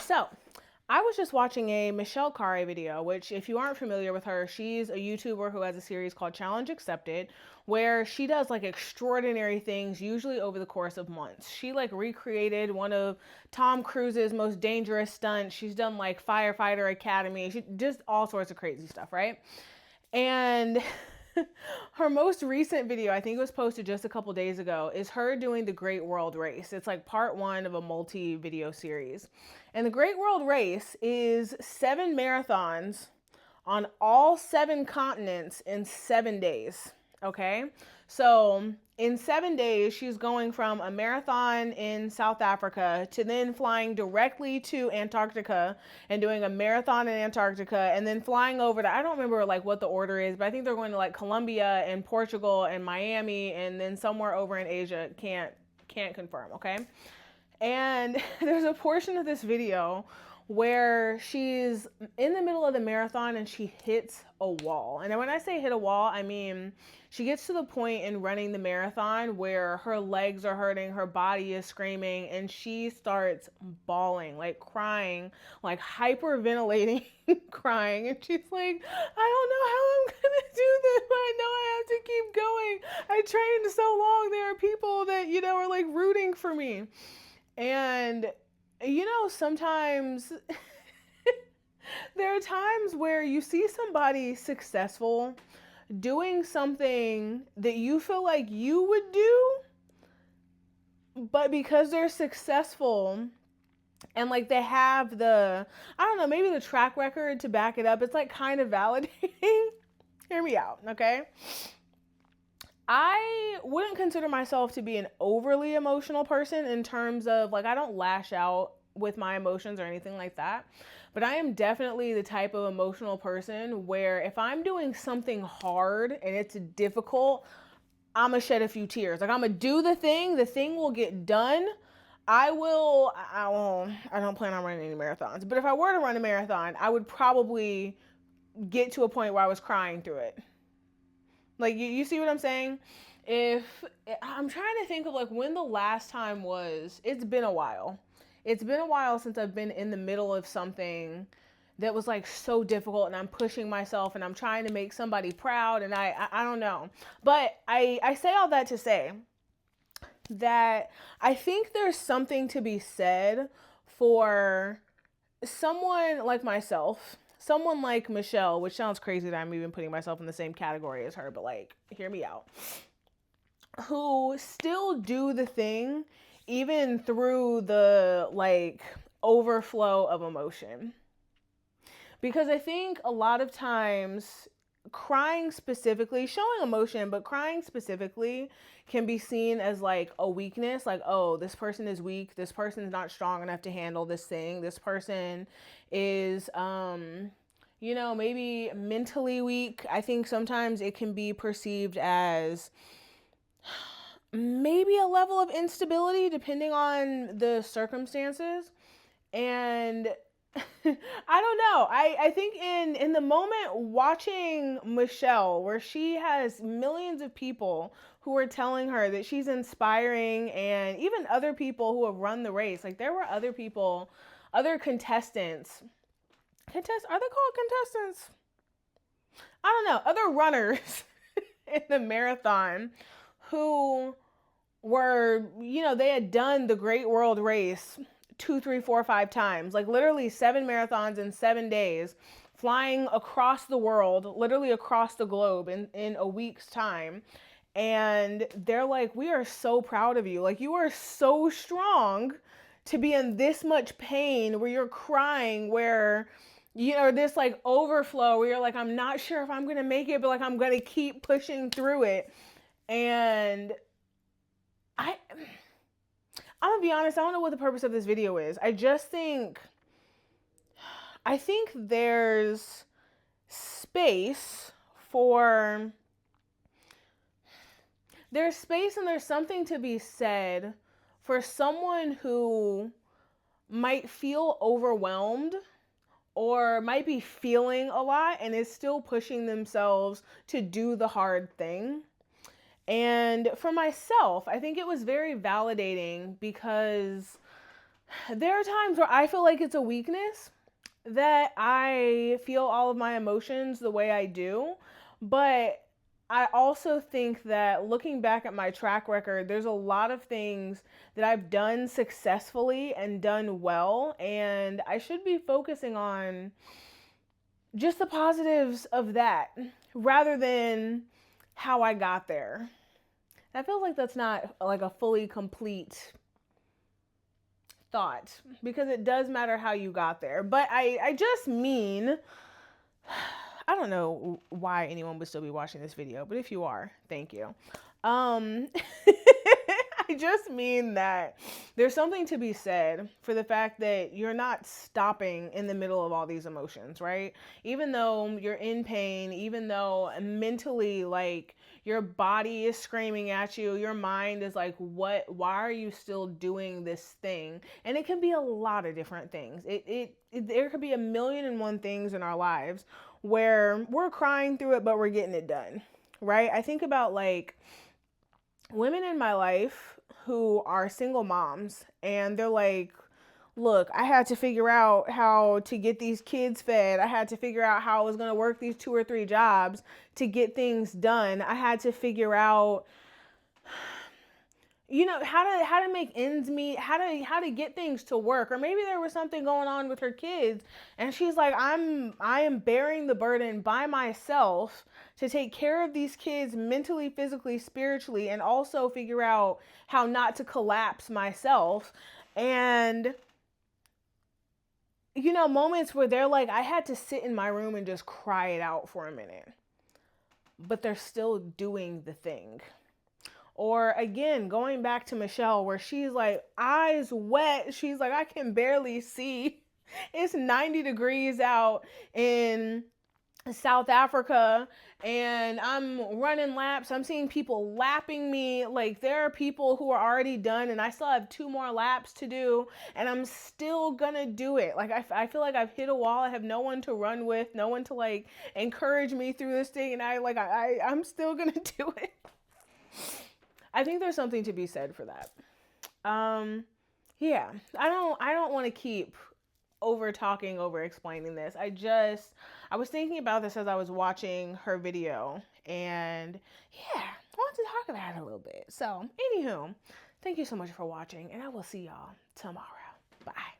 So, I was just watching a Michelle Khare video, which, if you aren't familiar with her, she's a YouTuber who has a series called Challenge Accepted, where she does like extraordinary things, usually over the course of months. She like recreated one of Tom Cruise's most dangerous stunts. She's done like Firefighter Academy. She just all sorts of crazy stuff, right? And her most recent video, I think it was posted just a couple days ago, is her doing the Great World Race. It's like part one of a multi-video series. And the Great World Race is 7 marathons on all 7 continents in 7 days. Okay? So in 7 days, she's going from a marathon in South Africa to then flying directly to Antarctica and doing a marathon in Antarctica and then flying over to, I don't remember like what the order is, but I think they're going to like Colombia and Portugal and Miami and then somewhere over in Asia. Can't confirm, okay? And there's a portion of this video where she's in the middle of the marathon and she hits a wall. And when I say hit a wall, I mean she gets to the point in running the marathon where her legs are hurting, her body is screaming, and she starts bawling, like crying, like hyperventilating, crying. And she's like, I don't know how I'm gonna do this, but I know I have to keep going. I trained so long. There are people that, are like rooting for me. And sometimes there are times where you see somebody successful doing something that you feel like you would do, but because they're successful and like they have I don't know, maybe the track record to back it up, it's like kind of validating. Hear me out, okay? I wouldn't consider myself to be an overly emotional person in terms of like I don't lash out with my emotions or anything like that. But I am definitely the type of emotional person where if I'm doing something hard and it's difficult, I'm gonna shed a few tears. Like I'm gonna do the thing will get done. I don't plan on running any marathons, but if I were to run a marathon, I would probably get to a point where I was crying through it. Like, you see what I'm saying? If I'm trying to think of like when the last time was, it's been a while. It's been a while since I've been in the middle of something that was like so difficult and I'm pushing myself and I'm trying to make somebody proud and I don't know. But I say all that to say that I think there's something to be said for someone like myself, someone like Michelle, which sounds crazy that I'm even putting myself in the same category as her, but like, hear me out, who still do the thing even through the like overflow of emotion. Because I think a lot of times crying specifically, showing emotion, but crying specifically can be seen as like a weakness. Like, oh, this person is weak. This person's not strong enough to handle this thing. This person is, maybe mentally weak. I think sometimes it can be perceived as maybe a level of instability depending on the circumstances. And I don't know. I think in the moment watching Michelle, where she has millions of people who are telling her that she's inspiring, and even other people who have run the race, like there were other people, other contestants. Are they called contestants? I don't know. Other runners in the marathon who were, they had done the Great World Race 2, 3, 4, 5 times, like literally 7 marathons in 7 days, flying across the world, literally across the globe in a week's time. And they're like, we are so proud of you. Like, you are so strong to be in this much pain where you're crying, where, this like overflow where you're like, I'm not sure if I'm going to make it, but like, I'm going to keep pushing through it. And I'm gonna be honest, I don't know what the purpose of this video is. I think there's space for, there's space and there's something to be said for someone who might feel overwhelmed or might be feeling a lot and is still pushing themselves to do the hard thing. And for myself, I think it was very validating because There are times where I feel like it's a weakness that I feel all of my emotions the way I do, but I also think that looking back at my track record, there's a lot of things that I've done successfully and done well, and I should be focusing on just the positives of that rather than how I got there. I feel like that's not like a fully complete thought because it does matter how you got there. But I just mean, I don't know why anyone would still be watching this video, but if you are, thank you. Um, I just mean that there's something to be said for the fact that you're not stopping in the middle of all these emotions, right? Even though you're in pain, even though mentally, like, your body is screaming at you, your mind is like, why are you still doing this thing? And it can be a lot of different things. There could be a million and one things in our lives where we're crying through it, but we're getting it done, right? I think about like women in my life who are single moms and they're like, look, I had to figure out how to get these kids fed. I had to figure out how I was going to work these 2 or 3 jobs to get things done. I had to figure out how to make ends meet, how to get things to work. Or maybe there was something going on with her kids and she's like, I am bearing the burden by myself to take care of these kids mentally, physically, spiritually, and also figure out how not to collapse myself. And moments where they're like, I had to sit in my room and just cry it out for a minute, but they're still doing the thing. Or again, going back to Michelle, where she's like, eyes wet. She's like, I can barely see. It's 90 degrees out in South Africa and I'm running laps. I'm seeing people lapping me. Like, there are people who are already done and I still have 2 more laps to do and I'm still gonna do it. Like, I feel like I've hit a wall. I have no one to run with, no one to like encourage me through this thing, and I'm still gonna do it. I think there's something to be said for that. Yeah, I don't want to keep over talking, over explaining this. I was thinking about this as I was watching her video, and yeah, I want to talk about it a little bit. So, anywho, thank you so much for watching, and I will see y'all tomorrow. Bye.